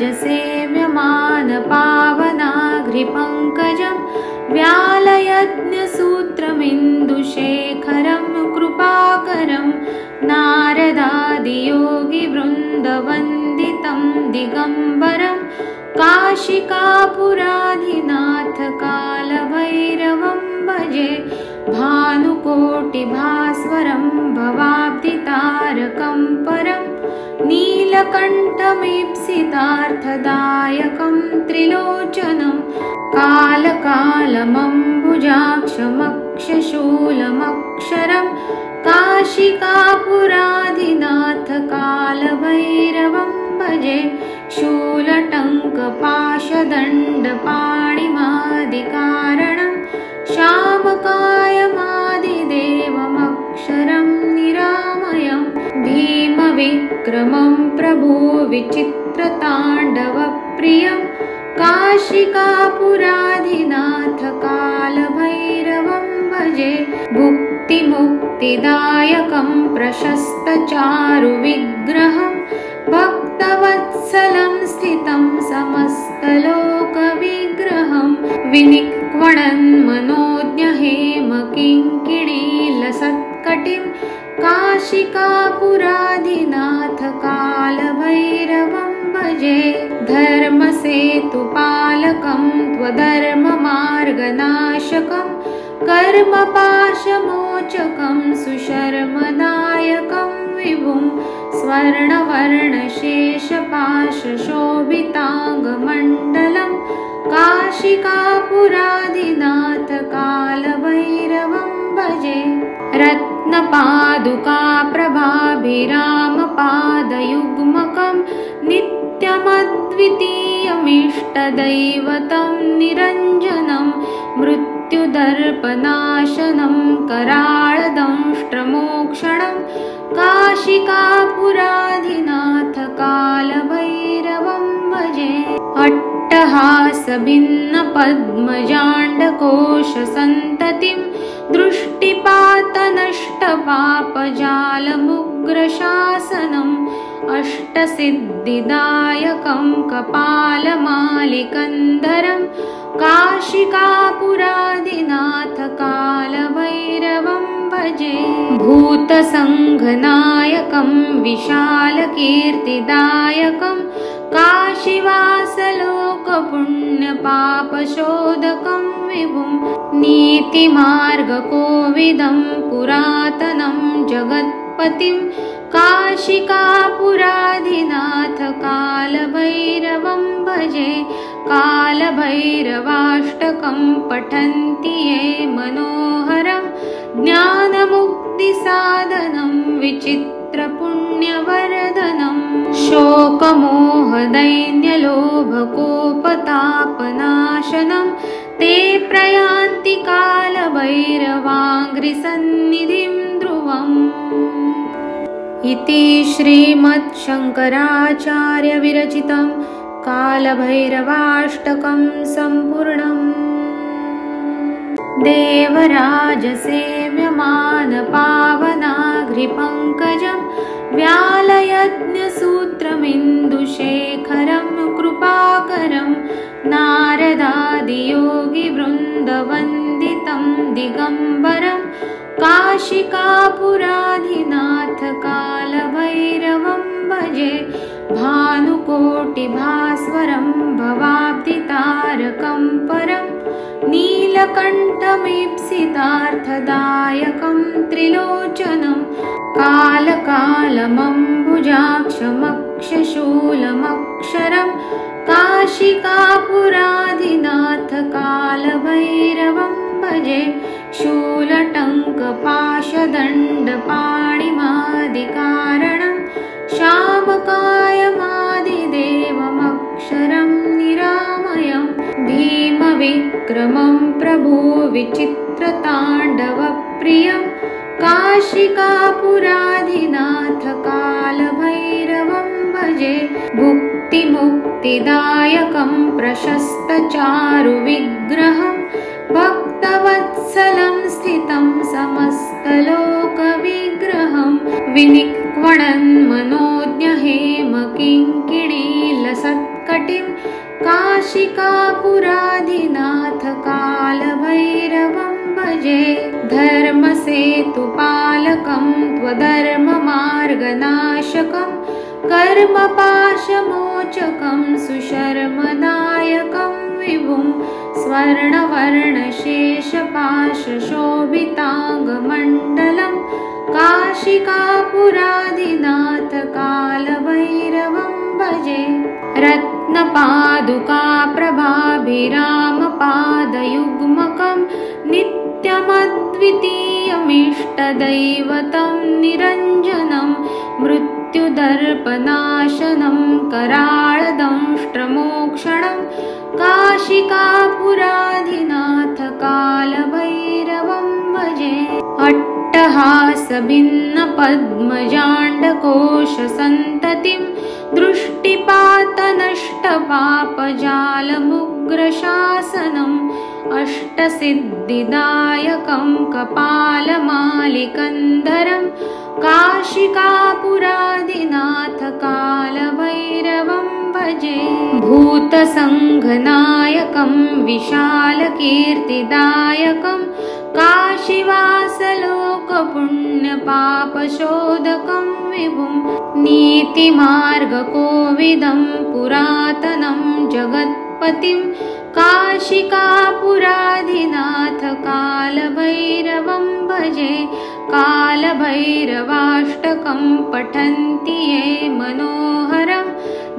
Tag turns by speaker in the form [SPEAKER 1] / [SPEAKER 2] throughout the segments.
[SPEAKER 1] देवराजसेव्यमानपावनाघ्रिपङ्कजं व्यालयज्ञसूत्रमिन्दुशेखरं कृपाकरं नारदादियोगिवृन्दवन्दितं दिगम्बरं काशिकापुराधिनाथकालभैरवं भजे भानुकोटिभास्वरं भवाब्धितारकं परं नीलकण्ठमीप्सितार्थदायकं त्रिलोचनं कालकालमम्बुजाक्षमक्षशूलमक्षरं काशिकापुराधिनाथकालभैरवं भजे शूलटङ्कपाशदण्डपाणिमादिकारणं श्यामकायमादिदेवमक्षरं निरामयं भीमविक्रमं प्रभुविचित्रताण्डवप्रियं काशिकापुराधिनाथकालभैरवं भजे भुक्तिमुक्तिदायकं प्रशस्तचारुविग्रहं भक्तवत्सलं स्थितं समस्तलोकविग्रहं विनिक्वणन् मनोज्ञहेमकिङ्किणीलसत्कटिं काशिकापुराधिनाथकालभैरवं भजे धर्मसेतुपालकं त्वधर्ममार्गनाशकं कर्मपाशमोचकं सुशर्मदायकं विभुं स्वर्णवर्णशेषपाशशोभिताङ्गमण्डलं काशिकापुराधिनाथकालभैरवं भजे रत्नपादुकाप्रभाभिरामपादयुग्मकं नित्यमद्वितीयमिष्टदैवतं निरञ्जनं मृत्युदर्पनाशनं कराळदंष्ट्रमोक्षणं काशिकापुराधिनाथकालभैरवं भजे अट्टहासभिन्नपद्मजाण्डकोशसन्ततिं दृष्टिपातनष्टपापजालमुग्रशासनम् अष्टसिद्धिदायकं कपालमालिकन्धरं काशिकापुराधिनाथकालभैरवं भजे भूतसङ्घनायकं विशालकीर्तिदायकं काशीवासलोकपुण्यपापशोधकं विभुं नीतिमार्गकोविदं पुरातनं जगत्पतिं काशिकापुराधिनाथकालभैरवं भजे कालभैरवाष्टकं पठन्ति ये मनोहरं ज्ञानमुक्तिसाधनं विचित्रपुण्यवर्धनं शोकमोहदैन्यलोभकोपतापनाशनं ते प्रयान्ति कालभैरवाङ्घ्रिसन्निधिं ध्रुवम् इति श्रीमच्छङ्कराचार्यविरचितं कालभैरवाष्टकं सम्पूर्णम् देवराजसेव्यमानपावनाघ्रिपङ्कजं व्यालयज्ञसूत्रमिन्दुशेखरं कृपाकरं नारदादियोगिवृन्दवन्दितं दिगम्बरं काशिकापुराधिनाथकालभैरवं भजे भानुकोटिभास्वरं भवाब्धितारकं परं नीलकण्ठमीप्सितार्थदायकं त्रिलोचनं कालकालमम्बुजाक्षमक्षशूलमक्षरं काशिकापुराधिनाथकालभैरवं भजे शूलटङ्कपाशदण्डपाणिमादिकारणं श्यामकायमादिदेवमक्षरं निरामयं भीमविक्रमं प्रभुविचित्रताण्डवप्रियं काशिकापुराधिनाथकालभैरवं भजे भुक्तिमुक्तिदायकं प्रशस्तचारुविग्रहं भक्तवत्सलं स्थितं समस्तलोकविग्रहं विनिक्वणन् मनोज्ञहेमकिङ्किणीलसत्कटिं लसत्कटिं काशिकापुराधिनाथ कालभैरवं भजे। धर्मसेतुपालकं त्वधर्ममार्गनाशकं कर्मपाशमोचकं सुशर्मदायकं विभुं स्वर्णवर्णशेषपाशशोभिताङ्गमण्डलं काशिकापुराधिनाथ कालभैरवं भजे। रत्नपादुकाप्रभाभिरामपादयुग्मकं नित्यमद्वितीयमिष्टदैवतं निरञ्जनं मृत्युदर्पनाशनं कराळदंष्ट्रमोक्षणं काशिकापुराधिनाथ कालभैरवं भजे। अट्टहासभिन्नपद्मजाण्डकोशसन्ततिं दृष्टिपातनष्टपापजालमुग्रशासनम् अष्टसिद्धिदायकं कपालमालिकन्धरं काशिकापुराधिनाथ कालभैरवं भजे। भूतसङ्घनायकं विशालकीर्तिदायकं काशीवासलोकपुण्यपापशोधकं विभुं नीतिमार्गकोविदं पुरातनं जगत्पतिं काशिकापुराधिनाथ कालभैरवं भजे। कालभैरवाष्टकं पठन्ति ये मनोहरं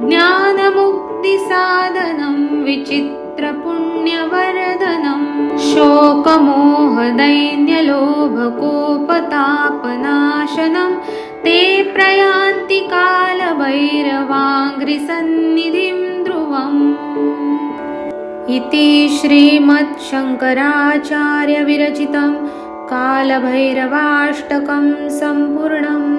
[SPEAKER 1] ज्ञानमुक्तिसाधनं विचित्रपुण्यवर्धनं शोकमोहदैन्यलोभकोपतापनाशनं ते प्रयान्ति कालभैरवाङ्घ्रिसन्निधिं ध्रुवम्। इति श्रीमच्छङ्कराचार्यविरचितं कालभैरवाष्टकं सम्पूर्णम्।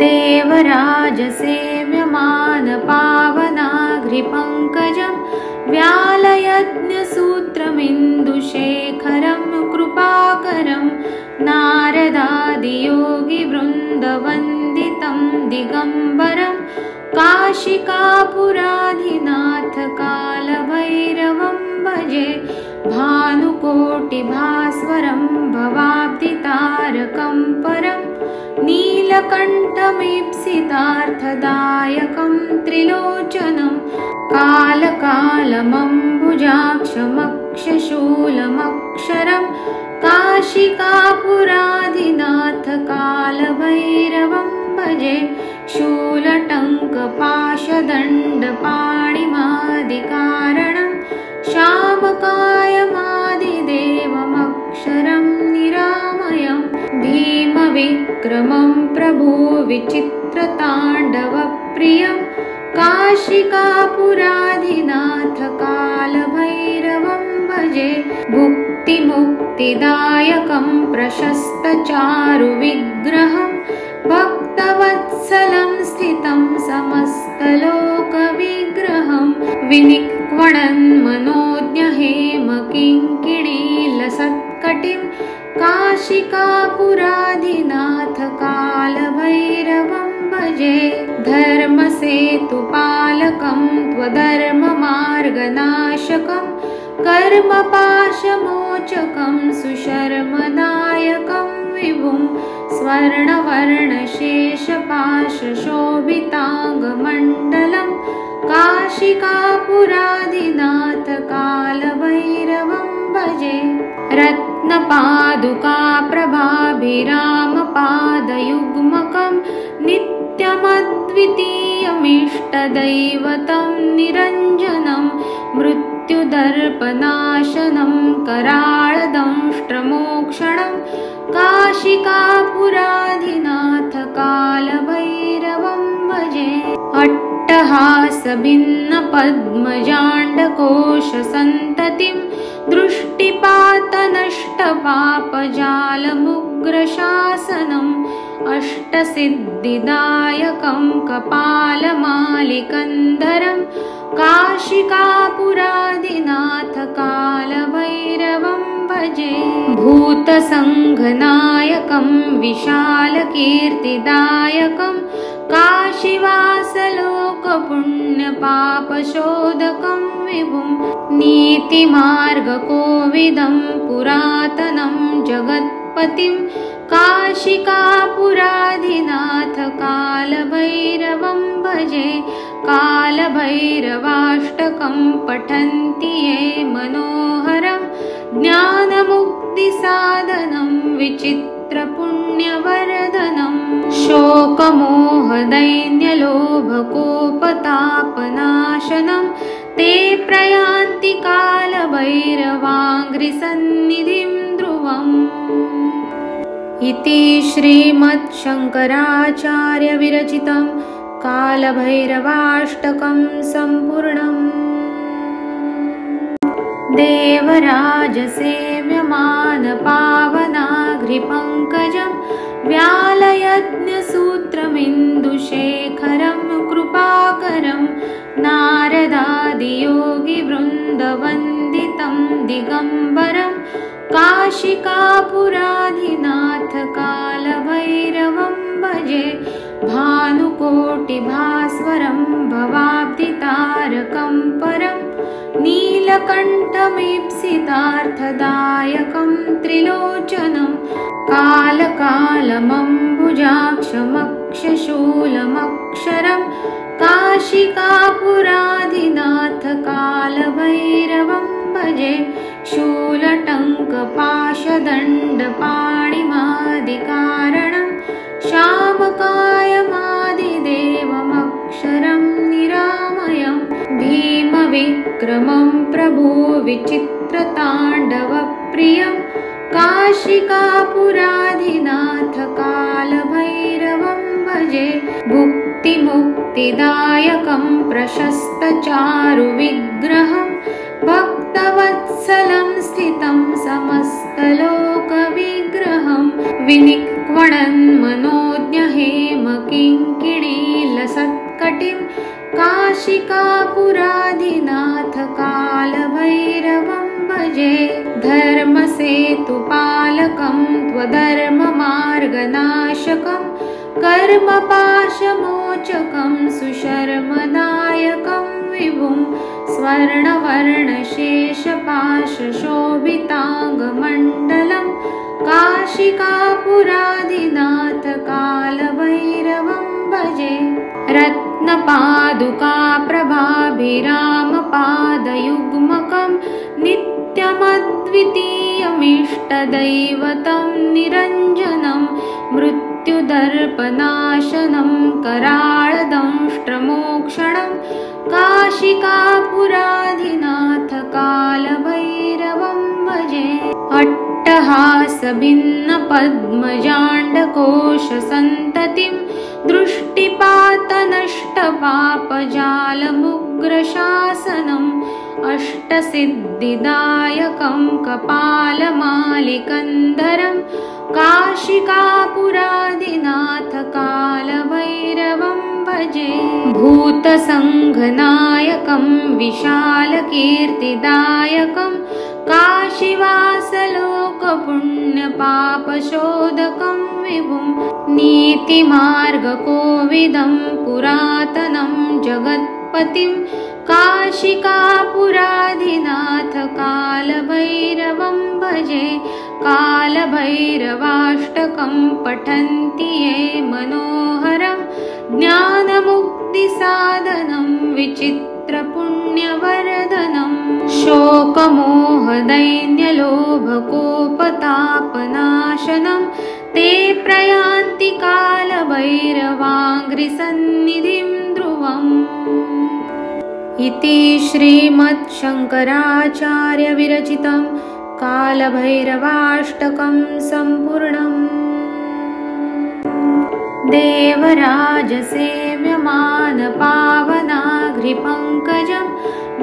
[SPEAKER 1] देवराजसेव्यमानपावनाघ्रिपङ्कजं व्यालयज्ञसूत्रमिन्दुशेखरं कृपाकरं नारदादियोगिवृन्दवन्दितं दिगम्बरं काशिकापुराधिनाथ कालभैरवं भजे। भानुकोटिभास्वरं भवाब्धितारकं परं नीलकण्ठमीप्सितार्थदायकं त्रिलोचनं कालकालमम्बुजाक्षमक्षशूलमक्षरं काशिकापुराधिनाथ कालभैरवं भजे। शूलटङ्कपाशदण्डपाणिमादिकारणं श्यामकायमादिदेवमक्षरं निरामयं भीमविक्रमं प्रभुविचित्रताण्डवप्रियं काशिकापुराधिनाथ कालभैरवं भजे। भुक्तिमुक्तिदायकं प्रशस्तचारुविग्रहं भक्तवत्सलं स्थितं समस्तलोकविग्रहं विनिक्वणन्मनोज्ञहेमकिङ्किणीलसत्कटिं काशिकापुराधिनाथ कालभैरवं भजे। धर्मसेतुपालकं त्वधर्ममार्गनाशकं कर्मपाशमोचकं सुशर्मदायकं विभुं स्वर्णवर्णशेषपाशशोभिताङ्गमण्डलं काशिकापुराधिनाथ कालभैरवं भजे। रत्नपादुकाप्रभाभिरामपादयुग्मकं नित्यमद्वितीयमिष्टदैवतं निरञ्जनं मृत्युदर्पनाशनं कराळदंष्ट्रमोक्षणं काशिकापुराधिनाथ कालभैरवं भजे। अट्टहासभिन्नपद्मजाण्डकोशसन्ततिं दृष्टिपातनष्टपापजालमुग्रशासनम् अष्टसिद्धिदायकं कपालमालिकन्धरं काशिकापुराधिनाथ कालभैरवं भजे। भूतसङ्घनायकं विशालकीर्तिदायकं काशीवासलोकपुण्यपापशोधकं विभुं नीतिमार्गकोविदं पुरातनं जगत्पतिं काशिकापुराधिनाथ कालभैरवं भजे। कालभैरवाष्टकं पठन्ति ये मनोहरं ज्ञानमुक्तिसाधनं विचित्रपुण्यवर्धनं शोकमोहदैन्यलोभकोपतापनाशनं ते प्रयान्ति कालभैरवाङ्घ्रिसन्निधिं ध्रुवम्। इति श्रीमच्छङ्कराचार्यविरचितं कालभैरवाष्टकं सम्पूर्णम्। देवराजसेव्यमानपावनाघ्रिपङ्कजं व्यालयज्ञसूत्रमिन्दुशेखरं कृपाकरं नारदादियोगिवृन्दवन्दितं दिगम्बरं काशिकापुराधिनाथ कालभैरवं भजे। भानुकोटिभास्वरं भवाब्धितारकं परं नीलकण्ठमीप्सितार्थदायकं त्रिलोचनं कालकालमम्बुजाक्षमक्षशूलमक्षरं काशिकापुराधिनाथ कालभैरवं भजे। शूलटङ्कपाशदण्डपाणिमादिकारणं श्यामकायमादिदेवमक्षरं निरामयं भीमविक्रमं प्रभुविचित्रताण्डवप्रियं काशिकापुराधिनाथ कालभैरवं भजे। भुक्तिमुक्तिदायकं प्रशस्तचारुविग्रहं भक्तवत्सलं स्थितं समस्तलोकविग्रहं विनिक्वणन्मनोज्ञहेमकिङ्किणीलसत्कटिं काशिकापुराधिनाथ कालभैरवं भजे। धर्मसेतुपालकं त्वधर्ममार्गनाशकं कर्मपाशमोचकं सुशर्मदायकं विभुं स्वर्णवर्णशेषपाशशोभिताङ्गमण्डलं काशिकापुराधिनाथ कालभैरवं भजे। रत्नपादुकाप्रभाभिरामपादयुग्मकं नित्यमद्वितीयमिष्टदैवतं निरञ्जनं मृत्युदर्पनाशनं कराळदंष्ट्रमोक्षणं काशिकापुराधिनाथ कालभैरवं भजे। अट्टहासभिन्नपद्मजाण्डकोशसन्ततिं दृष्टिपातनष्टपापजालमुग्रशासनम् अष्टसिद्धिदायकं कपालमालिकन्धरं काशिकापुराधिनाथ कालभैरवं भजे। भूतसङ्घनायकं विशालकीर्तिदायकं काशीवासलोकपुण्यपापशोधकं विभुं नीतिमार्गकोविदं पुरातनं जगत्पतिं काशिकापुराधिनाथ कालभैरवं भजे। कालभैरवाष्टकं पठन्ति ये मनोहरं ज्ञानमुक्तिसाधनं विचित्रपुण्यवर्धनं शोकमोहदैन्यलोभकोपतापनाशनं ते प्रयान्ति कालभैरवाङ्घ्रिसन्निधिं ध्रुवम्। इति श्रीमच्छङ्कराचार्यविरचितं कालभैरवाष्टकं सम्पूर्णम्। देवराजसेव्यमानपावनाघ्रिपङ्कजं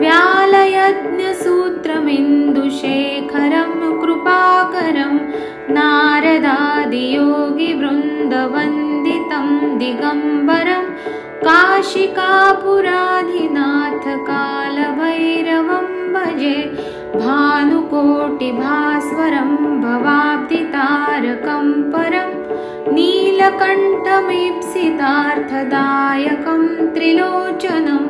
[SPEAKER 1] व्यालयज्ञसूत्रमिन्दुशेखरं कृपाकरं नारदादियोगिवृन्दवन्दितं दिगम्बरं काशिकापुराधिनाथ कालभैरवं भजे। भानुकोटिभास्वरं भवाब्धितारकं परं नील नीलकण्ठमीप्सितार्थदायकं त्रिलोचनं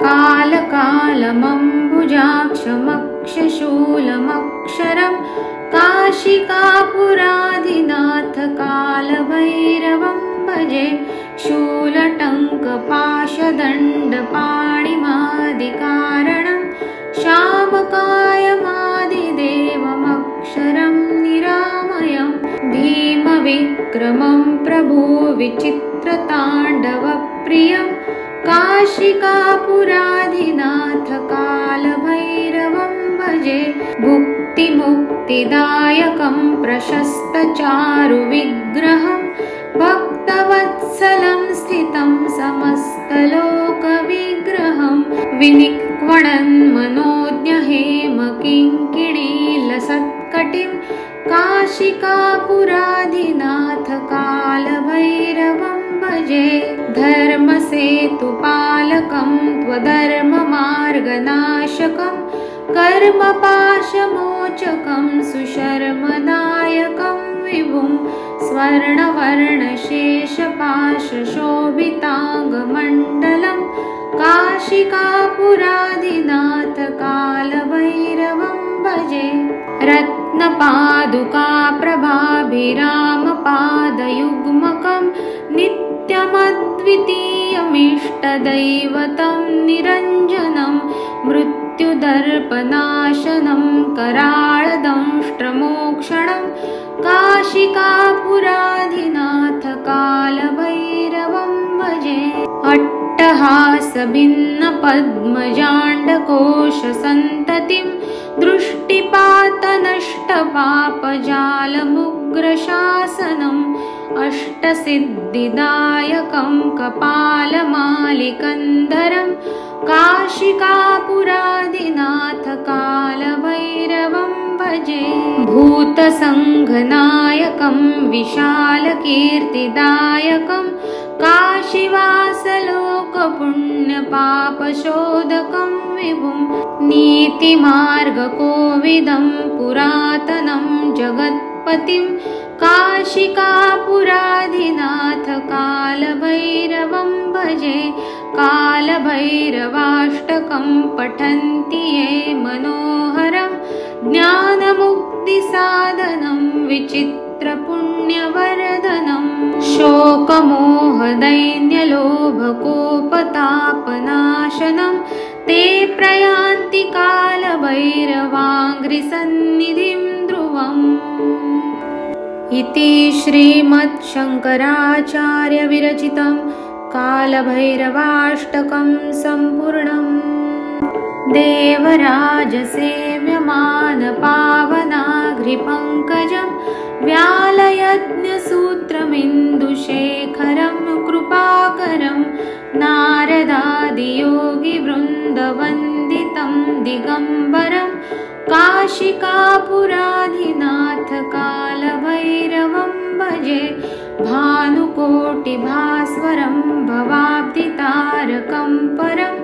[SPEAKER 1] कालकालमम्बुजाक्षमक्षशूलमक्षरं काशिकापुराधिनाथ कालभैरवं भजे शूलटङ्कपाशदण्डपाणिमादिकारणं श्यामकायमादिदेवमक्षरं निरामयं भीमविक्रमं प्रभो विचित्रताण्डवप्रियं काशिकापुराधिनाथ कालभैरवं भजे भुक्तिमुक्तिदायकं प्रशस्तचारुविग्रहं भक्तवत्सलं स्थितं समस्तलोकविग्रहं विनिक्वणन्मनोज्ञहेमकिङ्किणीलसत्कटिं काशिकापुराधिनाथ कालभैरवं भजे धर्मसेतुपालकं त्वधर्ममार्गनाशकं कर्मपाशमोचकं सुशर्मदायकं विभुं स्वर्णवर्णशेषपाशशोभिताङ्गमण्डलं काशिकापुराधिनाथ कालभैरवं भजे रत्नपादुकाप्रभाभिरामपादयुग्मकं नित्यमद्वितीयमिष्टदैवतं निरञ्जनं मृत्युदर्पनाशनं कराळदंष्ट्रमोक्षणं काशिकापुराधिनाथ कालभैरवं भजे अट्टहासभिन्नपद्मजाण्डकोशसन्ततिं दृष्टिपातनष्टपापजालमुग्रशासनम् अष्टसिद्धिदायकं कपालमालिकन्धरं काशिकापुराधिनाथ कालभैरवं भजे भूतसङ्घनायकं विशालकीर्तिदायकं काशीवासलोकपुण्यपापशोधकं विभुं नीतिमार्गकोविदं पुरातनं जगत्पतिं काशिकापुराधिनाथ कालभैरवं भजे कालभैरवाष्टकं पठन्ति ये मनोहरं ज्ञानमुक्तिसाधनं विचित्रपुण्यवर्धनं शोकमोहदैन्यलोभकोपतापनाशनं ते प्रयान्ति कालभैरवाङ्घ्रिसन्निधिं ध्रुवम् इति श्रीमच्छङ्कराचार्यविरचितं कालभैरवाष्टकं सम्पूर्णम् देवराजसेव्यमानपावनाघ्रिपङ्कजं व्यालयज्ञसूत्रमिन्दुशेखरं कृपाकरं नारदादियोगिवृन्दवन्दितं दिगम्बरं काशिकापुराधिनाथ कालभैरवं भजे भानुकोटिभास्वरं भवाब्धितारकं परं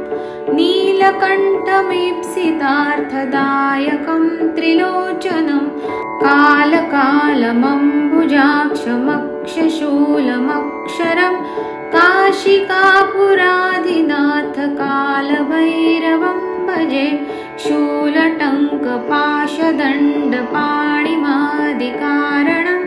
[SPEAKER 1] नीलकण्ठमीप्सितार्थदायकं त्रिलोचनं कालकालमम्बुजाक्षमक्षशूलमक्षरं काशिकापुराधिनाथ कालभैरवं भजे शूलटङ्कपाशदण्डपाणिमादिकारणं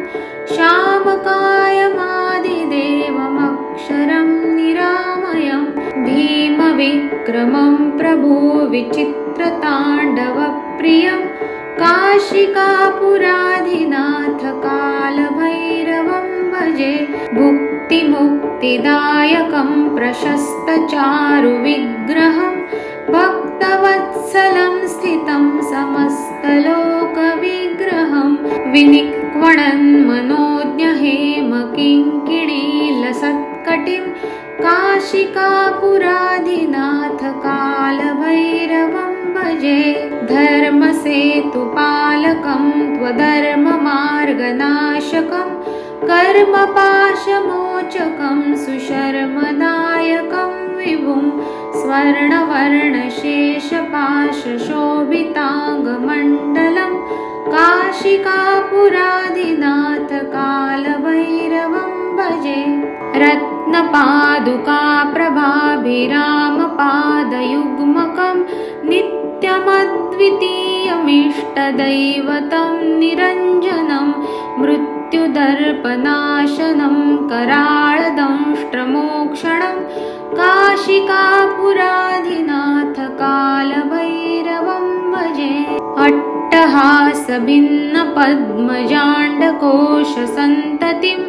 [SPEAKER 1] श्यामकायमादिदेवमक्षरं निरामयं भीमविक्रमं प्रभो विचित्रताण्डवप्रियं काशिकापुराधिनाथ कालभैरवं भजे भुक्तिमुक्तिदायकं प्रशस्तचारुविग्रहं भक्तवत्सलं स्थितं समस्तलोकविग्रहं विनिक्वणन्मनोज्ञहेमकिङ्किणीलसत्कटिं काशिकापुराधिनाथ कालभैरवं भजे धर्मसेतुपालकं त्वधर्ममार्गनाशकं कर्मपाशमोचकं सुशर्मदायकं विभुं स्वर्णवर्णशेषपाशशोभिताङ्गमण्डलं काशिकापुराधिनाथ कालभैरवं भजे। रत्नपादुकाप्रभाभिरामपादयुग्मकं नित्यमद्वितीयमिष्टदैवतं निरञ्जनं मृत्युदर्पनाशनं कराळदंष्ट्रमोक्षणं काशिकापुराधिनाथ कालभैरवं भजे। अट्टहासभिन्नपद्मजाण्डकोशसन्ततिं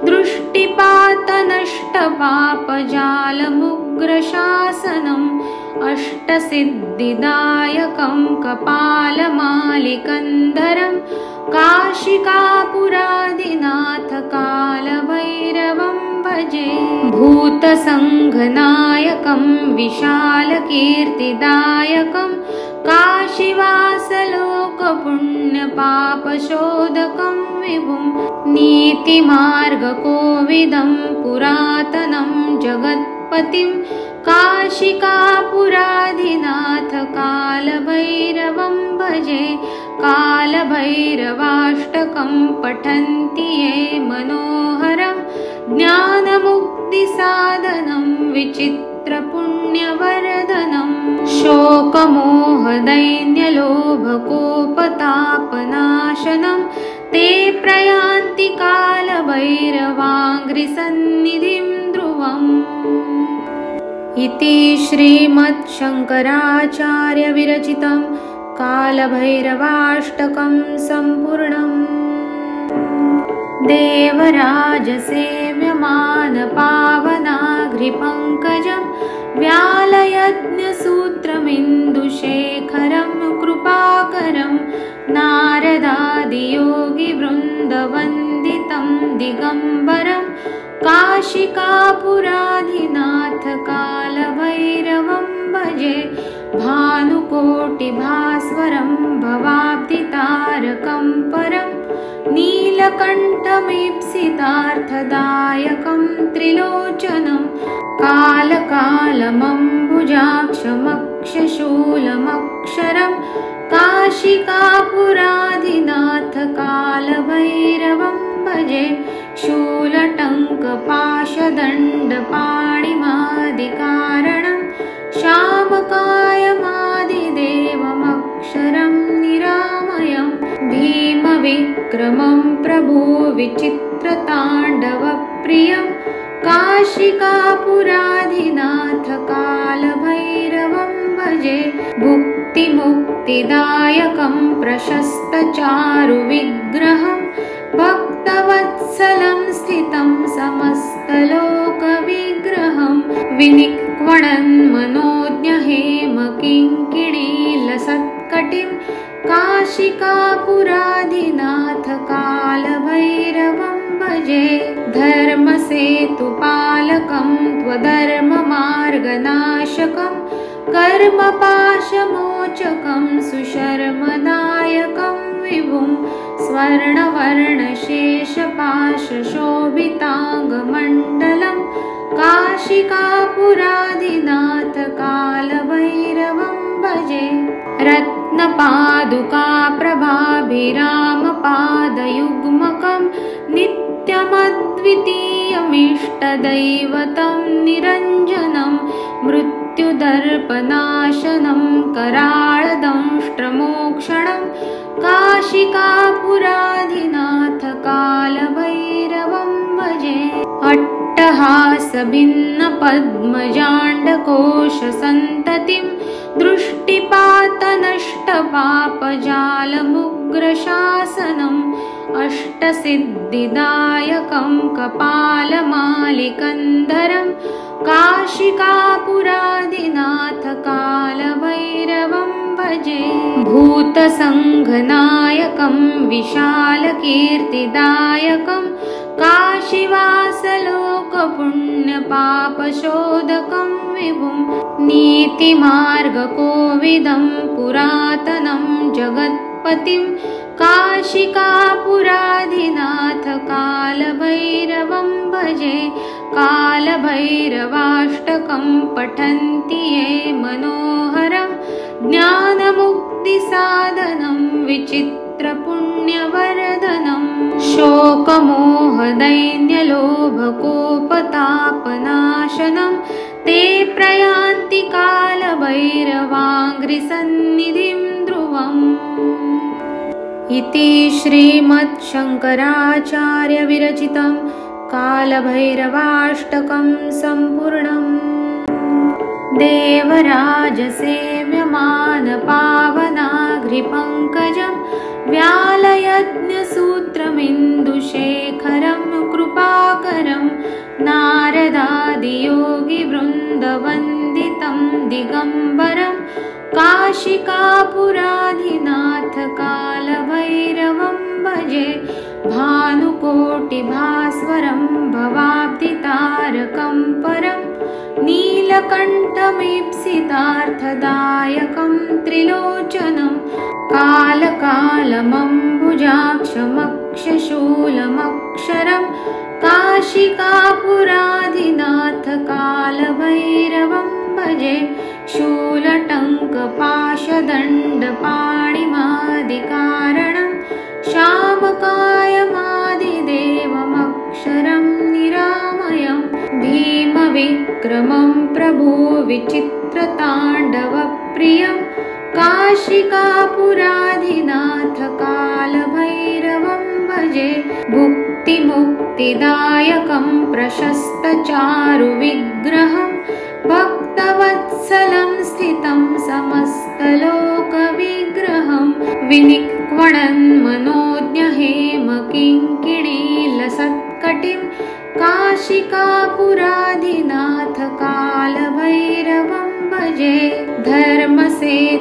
[SPEAKER 1] दृष्टिपातनष्टपापजालमुग्रशासनम् अष्टसिद्धिदायकं कपालमालिकन्धरं काशिकापुराधिनाथ कालभैरवं भजे। भूतसङ्घनायकं विशालकीर्तिदायकं काशीवासलोकपुण्यपापशोधकं विभुं नीतिमार्गकोविदं पुरातनं जगत्पतिं काशिकापुराधिनाथ कालभैरवं भजे। कालभैरवाष्टकं पठन्ति ये मनोहरं ज्ञानमुक्तिसाधनं विचित्रपुण्यवर्धनं शोकमोहदैन्यलोभकोपतापनाशनं ते प्रयान्ति कालभैरवाङ्घ्रिसन्निधिं ध्रुवम्। इति श्रीमच्छङ्कराचार्यविरचितं कालभैरवाष्टकं सम्पूर्णम्। देवराजसेव्यमानपावनाघ्रिपङ्कजं व्यालयज्ञसूत्रमिन्दुशेखरं कृपाकरं नारदादियोगिवृन्दवन्दितं दिगम्बरं काशिकापुराधिनाथ कालभैरवं भजे। भानुकोटिभास्वरं भवाब्धितारकं परं नीलकण्ठमीप्सितार्थदायकं त्रिलोचनं कालकालमम्बुजाक्षमक्षशूलमक्षरं काशिकापुराधिनाथ कालभैरवं भजे। शूलटङ्कपाशदण्डपाणिमादिकारणं श्यामकायमादिदेवमक्षरं निरामयं भीमविक्रमं प्रभुविचित्रताण्डवप्रियं काशिकापुराधिनाथ कालभैरवं भजे। भुक्तिमुक्तिदायकं प्रशस्तचारुविग्रहं भक्तवत्सलं स्थितं समस्तलोकविग्रहं विनिक्वणन्मनोज्ञहेमकिङ्किणीलसत्कटिं काशिकापुराधिनाथ कालभैरवं भजे। धर्मसेतुपालकं त्वधर्ममार्गनाशकं कर्मपाशमोचकं सुशर्मदायकं विभुं स्वर्णवर्णशेषपाशशोभिताङ्गमण्डलं काशिकापुराधिनाथ कालभैरवं भजे। रत्नपादुकाप्रभाभिरामपादयुग्मकं नित्यमद्वितीयमिष्टदैवतं निरञ्जनं मृत्युदर्पनाशनं कराळदंष्ट्रमोक्षणं काशिकापुराधिनाथ कालभैरवं भजे। अट्टहासभिन्नपद्मजाण्डकोशसन्ततिं दृष्टिपातनष्टपापजालमुग्रशासनम् अष्टसिद्धिदायकं कपालमालिकन्धरं काशिकापुराधिनाथ कालभैरवं भजे। भूतसङ्घनायकं विशालकीर्तिदायकं काशीवासलोकपुण्यपापशोधकं विभुं नीतिमार्गकोविदं पुरातनं जगत्पतिं काशिकापुराधिनाथ कालभैरवं भजे। कालभैरवाष्टकं पठन्ति ये मनोहरं ज्ञानमुक्तिसाधनं विचित्रपुण्यवर्धनं शोकमोह शोकमोहदैन्यलोभकोपतापनाशनं ते प्रयान्ति कालभैरवाङ्घ्रिसन्निधिं ध्रुवम्। इति श्रीमच्छङ्कराचार्यविरचितं कालभैरवाष्टकं सम्पूर्णम्। देवराजसेव्यमानपावनाघ्रिपङ्कजं व्यालयज्ञसूत्रमिन्दुशेखरं कृपाकरं नारदादियोगिवृन्दवन्दितं दिगम्बरं काशिकापुराधिनाथ कालभैरवं भजे। भानुकोटिभास्वरं भवाब्धितारकं परं नीलकण्ठमीप्सितार्थदायकं त्रिलोचनं कालकालमम्बुजाक्षमक्षशूलमक्षरं काशिकापुराधिनाथ कालभैरवं भजे। शूलटङ्कपाशदण्डपाणिमादिकारणं श्यामकायमादिदेवमक्षरं निरामयं भीमविक्रमं प्रभुविचित्रताण्डवप्रियं काशिकापुराधिनाथ कालभैरवं भजे। भुक्तिमुक्तिदायकं प्रशस्तचारुविग्रहं भक्तवत्सलं स्थितं समस्तलोकविग्रहं विनिक्वणन्मनोज्ञहेमकिङ्किणीलसत्कटिं काशिकापुराधिनाथ कालभैरवं भजे। धर्मसेतुपालकं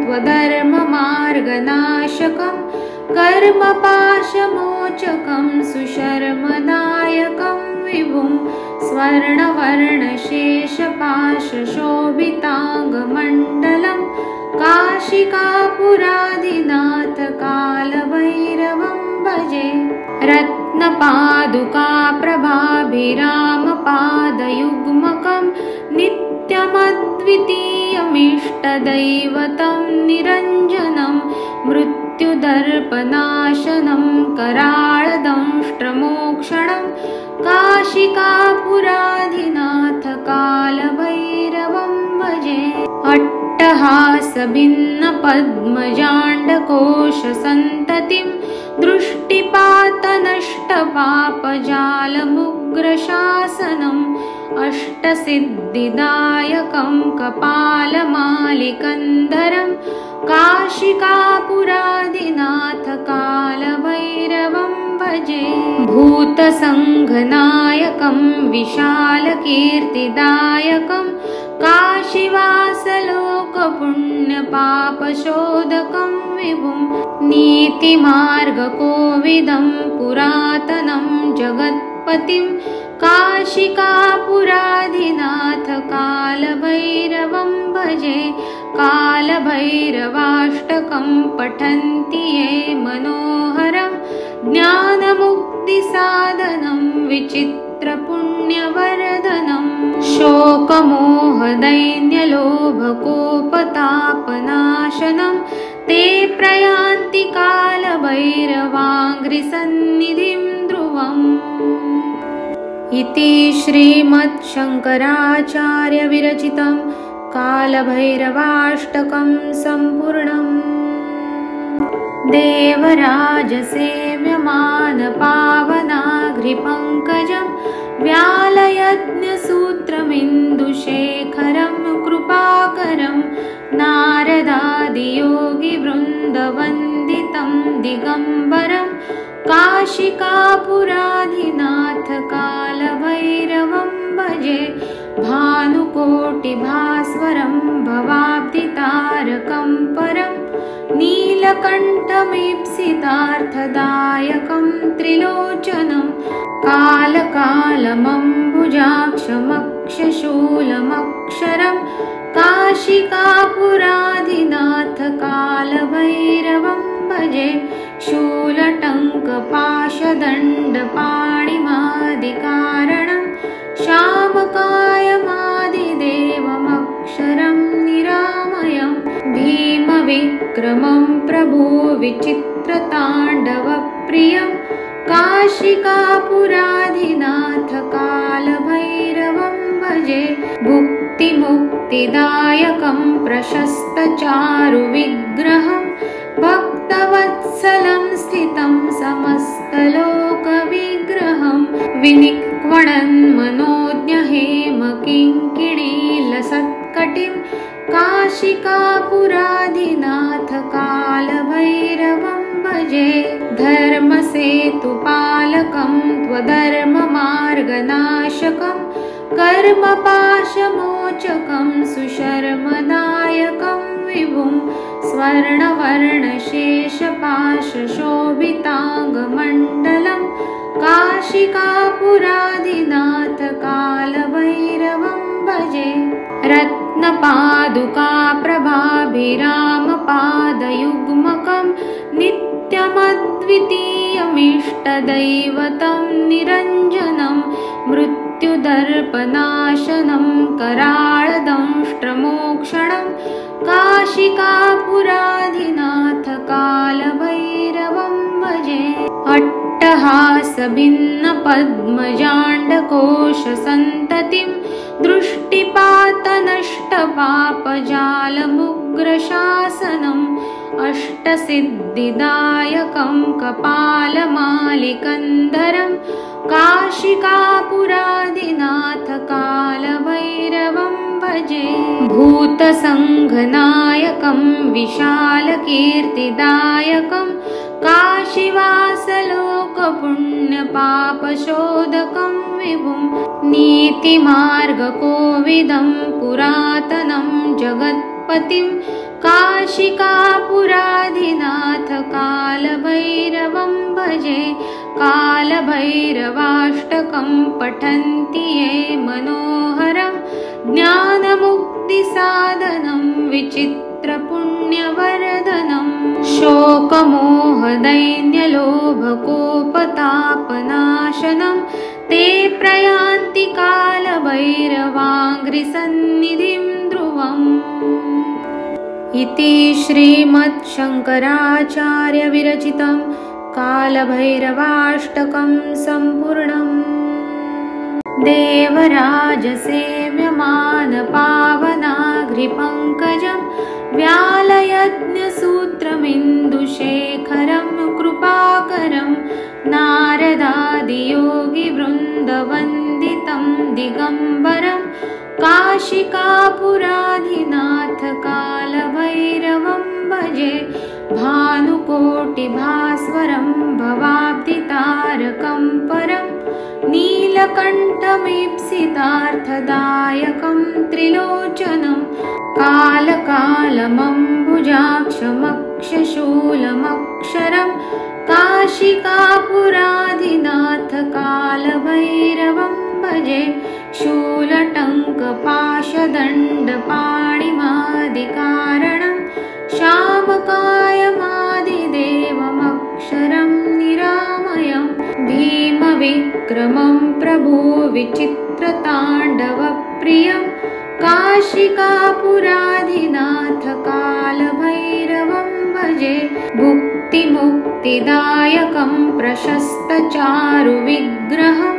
[SPEAKER 1] त्वधर्ममार्गनाशकं कर्मपाशमोचकं सुशर्मदायकं विभुं स्वर्णवर्णशेषपाशशोभिताङ्गमण्डलं काशिकापुराधिनाथ कालभैरवं भजे। रत्नपादुकाप्रभाभिरामपादयुग्मकं नित्यमद्वितीयमिष्टदैवतं निरञ्जनं मृत्युदर्पनाशनं कराळदंष्ट्रमोक्षणं काशिकापुराधिनाथ कालभैरवं भजे। अट्टहासभिन्नपद्मजाण्डकोशसन्ततिं दृष्टिपातनष्टपापजालमुग्रशासनम् अष्टसिद्धिदायकं कपालमालिकन्धरं काशिकापुराधिनाथ कालभैरवं भजे। भूतसङ्घनायकं विशालकीर्तिदायकं काशीवासलोकपुण्यपापशोधकं विभुं नीतिमार्गकोविदं पुरातनं जगत्पतिं काशिकापुराधिनाथ कालभैरवं भजे। कालभैरवाष्टकं पठन्ति ये मनोहरं ज्ञानमुक्तिसाधनं विचित्रपुण्यवर्धनं शोकमोहदैन्यलोभकोपतापनाशनं ते प्रयान्ति कालभैरवाङ्घ्रिसन्निधिं ध्रुवम्। इति श्रीमच्छङ्कराचार्यविरचितं कालभैरवाष्टकं सम्पूर्णम्। देवराजसेव्यमानपावनाघ्रिपङ्कजं व्यालयज्ञसूत्रमिन्दुशेखरं कृपाकरं नारदादियोगिवृन्दवन्दितं दिगम्बरं काशिकापुराधिनाथ कालभैरवं भजे। भानुकोटिभास्वरं भवाब्धितारकं परं नीलकण्ठमीप्सितार्थदायकं त्रिलोचनं कालकालमम्बुजाक्षमक्षशूलमक्षरं काशिकापुराधिनाथ कालभैरवं भजे। शूलटङ्कपाशदण्डपाणिमादिकारणं श्यामकायमादिदेवमक्षरं निरामयं भीमविक्रमं प्रभुविचित्रताण्डवप्रियं काशिकापुराधिनाथ कालभैरवं भजे। भुक्तिमुक्तिदायकं प्रशस्तचारुविग्रहं भक्तवत्सलं स्थितं समस्तलोकविग्रहं विनिक्वणन् मनोज्ञहेमकिङ्किणीलसत्कटिं काशिकापुराधिनाथ कालभैरवं भजे। धर्मसेतुपालकं त्वधर्ममार्गनाशकं कर्मपाशमोचकं सुशर्मदायकं विभुं स्वर्णवर्णशेषपाशशोभिताङ्गमण्डलं काशिकापुराधिनाथ कालभैरवं भजे। रत्नपादुकाप्रभाभिरामपादयुग्मकं नित्यमद्वितीयमिष्टदैवतं निरञ्जनं मृत्युदर्पनाशनं कराळदंष्ट्रमोक्षणं काशिकापुराधिनाथ कालभैरवं भजे। अट्टहासभिन्नपद्मजाण्डकोशसन्ततिं दृष्टिपातनष्टपापजालमुग्रशासनम् अष्टसिद्धिदायकं कपालमालिकन्धरं काशिकापुराधिनाथ कालभैरवं भजे। भूतसङ्घनायकं विशालकीर्तिदायकं काशीवासलोकपुण्यपापशोधकं विभुं नीतिमार्गकोविदं पुरातनं जगत्पतिं काशिकापुराधिनाथ कालभैरवं भजे। कालभैरवाष्टकं पठन्ति ये मनोहरं ज्ञानमुक्तिसाधनं विचित्रपुण्यवर्धनं शोकमोहदैन्यलोभकोपतापनाशनं ते प्रयान्ति कालभैरवाङ्घ्रिसन्निधिं ध्रुवम्। इति श्रीमच्छङ्कराचार्यविरचितं कालभैरवाष्टकं सम्पूर्णम्। देवराजसेव्यमानपावनाघ्रिपङ्कजं व्यालयज्ञसूत्रमिन्दुशेखरं कृपाकरं नारदादियोगिवृन्दवन्दितं दिगम्बरं काशिकापुराधिनाथ कालभैरवं भजे। भानुकोटिभास्वरं भवाब्धितारकं परं नीलकण्ठमीप्सितार्थदायकं त्रिलोचनं कालकालमम्बुजाक्षमक्षशूलमक्षरं काशिकापुराधिनाथ कालभैरवं भजे। शूलटङ्कपाशदण्डपाणिमादिकारणं श्यामकायमादिदेवमक्षरं निरामयं भीमविक्रमं प्रभुविचित्रताण्डवप्रियं काशिकापुराधिनाथ कालभैरवं भजे। भुक्तिमुक्तिदायकं प्रशस्तचारुविग्रहं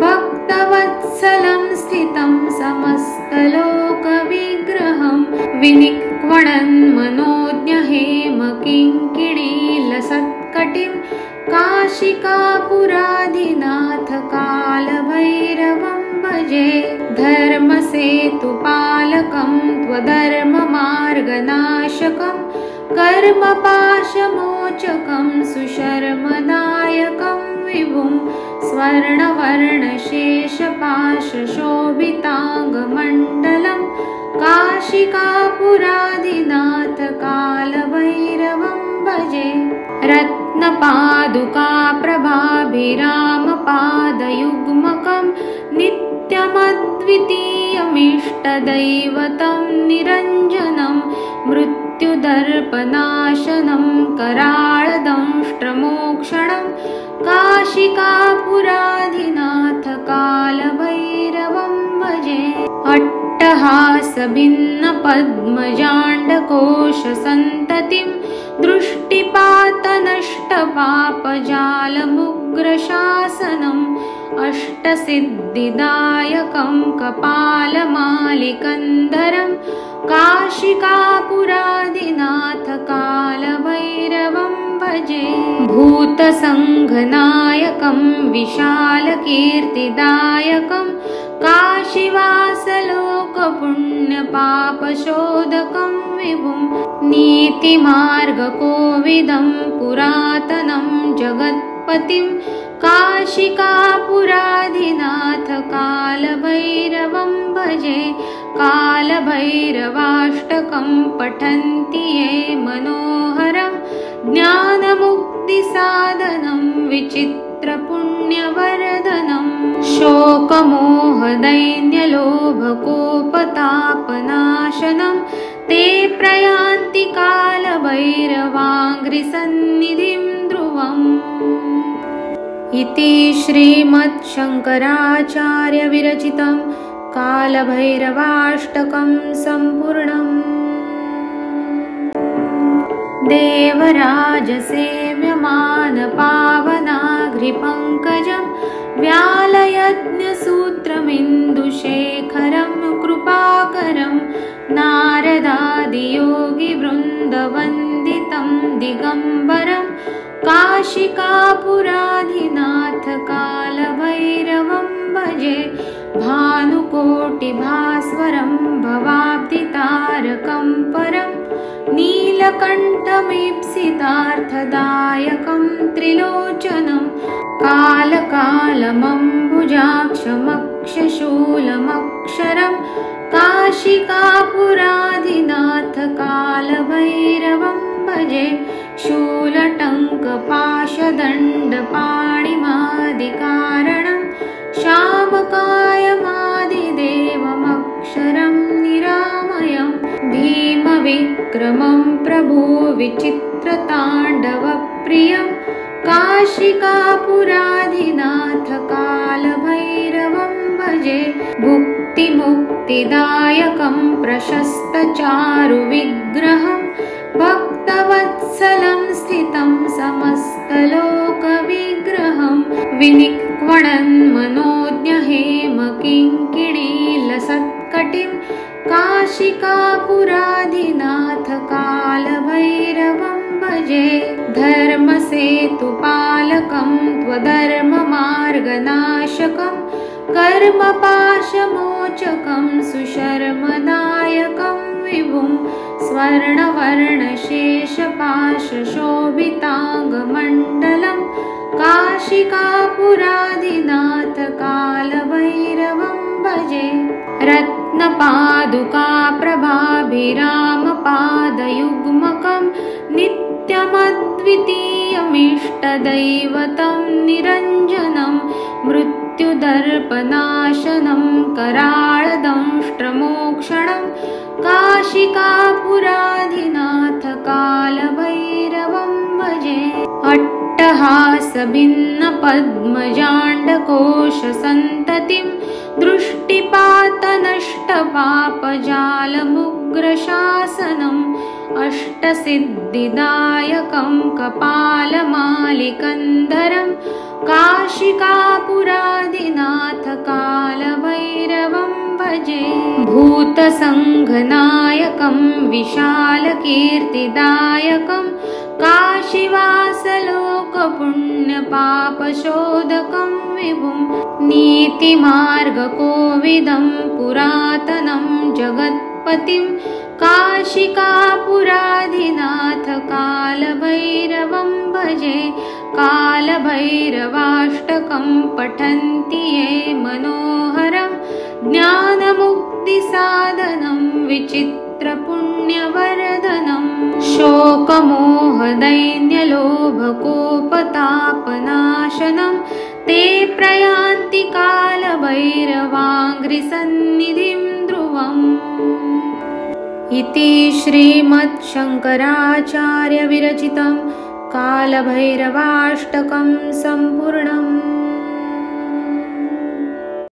[SPEAKER 1] भक्तवत्सलं स्थितं समस्तलोकविग्रहं विनिक्वणन् मनोज्ञहेमकिङ्किणीलसत्कटिं काशिकापुराधिनाथ कालभैरवं भजे। धर्मसेतुपालकं त्वधर्ममार्गनाशकं कर्मपाशमोचकं सुशर्मदायकं विभुं स्वर्णवर्णशेषपाशशोभिताङ्गमण्डलं काशिकापुराधिनाथ कालभैरवं भजे। रत्नपादुकाप्रभाभिरामपादयुग्मकं नित्यमद्वितीयमिष्टदैवतं निरञ्जनं मृत्युदर्पनाशनं कराळदंष्ट्रमोक्षणं काशिकापुराधिनाथ कालभैरवं भजे। अट्टहासभिन्नपद्मजाण्डकोशसन्ततिं दृष्टिपातनष्टपापजालमुग्रशासनम् अष्टसिद्धिदायकं कपालमालिकन्धरं काशिकापुरादिनाथ कालभैरवं भजे। भूतसङ्घनायकं विशालकीर्तिदायकं काशीवासलोकपुण्यपापशोधकं विभुं नीतिमार्गकोविदं पुरातनं जगत्पतिं काशिकापुराधिनाथ कालभैरवं भजे। कालभैरवाष्टकं पठन्ति ये मनोहरं ज्ञानमुक्तिसाधनं विचित्रपुण्यवर्धनं शोकमोहदैन्यलोभकोपतापनाशनं ते प्रयान्ति कालभैरवाङ्घ्रिसन्निधिं ध्रुवम्। इति श्रीमच्छङ्कराचार्यविरचितं कालभैरवाष्टकं सम्पूर्णम्। देवराजसेव्यमानपावनाघ्रिपङ्कजं व्यालयज्ञसूत्रमिन्दुशेखरं कृपाकरं नारदादियोगिवृन्दवन्दितं दिगम्बरं काशिकापुराधिनाथ कालभैरवं भजे। भानुकोटिभास्वरं भवाब्धितारकं परं नीलकण्ठमीप्सितार्थदायकं त्रिलोचनं कालकालमम्बुजाक्षमक्षशूलमक्षरं काशिकापुराधिनाथ कालभैरवं भजे। शूलटङ्कपाशदण्डपाणिमादिकारणं श्यामकायमादिदेवमक्षरं निरामयं भीमविक्रमं प्रभो विचित्रताण्डवप्रियं काशिकापुराधिनाथ कालभैरवं भजे। भुक्तिमुक्तिदायकं प्रशस्तचारुविग्रहं भक्तवत्सलं स्थितं समस्तलोकविग्रहं विनिक्वणन्मनोज्ञहेमकिङ्किणीलसत्कटिं काशिकापुराधिनाथ कालभैरवं भजे। धर्मसेतुपालकं त्वधर्ममार्गनाशकं कर्मपाशमोचकं सुशर्मदायकं विभुं स्वर्णवर्णशेषपाशशोभिताङ्गमण्डलं काशिकापुराधिनाथ कालभैरवं भजे। रत्नपादुकाप्रभाभिरामपादयुग्मकं नित्यमद्वितीयमिष्टदैवतं निरञ्जनं मृत्युदर्पनाशनं कराळदंष्ट्रमोक्षणं काशिकापुराधिनाथ कालभैरवं भजे। अट्टहासभिन्नपद्मजाण्डकोशसन्ततिं दृष्टिपातनष्टपापजालमुग्रशासनम् अष्टसिद्धिदायकं कपालमालिकन्धरं काशिकापुराधिनाथ कालभैरवं भजे। भूतसङ्घनायकं विशालकीर्तिदायकं काशीवासलोकपुण्यपापशोधकं विभुं नीतिमार्गकोविदं पुरातनं जगत्पतिं काशिकापुराधिनाथ कालभैरवं भजे। कालभैरवाष्टकं पठन्ति ये मनोहरं ज्ञानमुक्तिसाधनं विचित्रपुण्यवर्धनं शोकमोहदैन्यलोभकोपतापनाशनं ते प्रयान्ति कालभैरवाङ्घ्रिसन्निधिं ध्रुवम्। इति श्रीमच्छङ्कराचार्यविरचितं कालभैरवाष्टकं सम्पूर्णम्।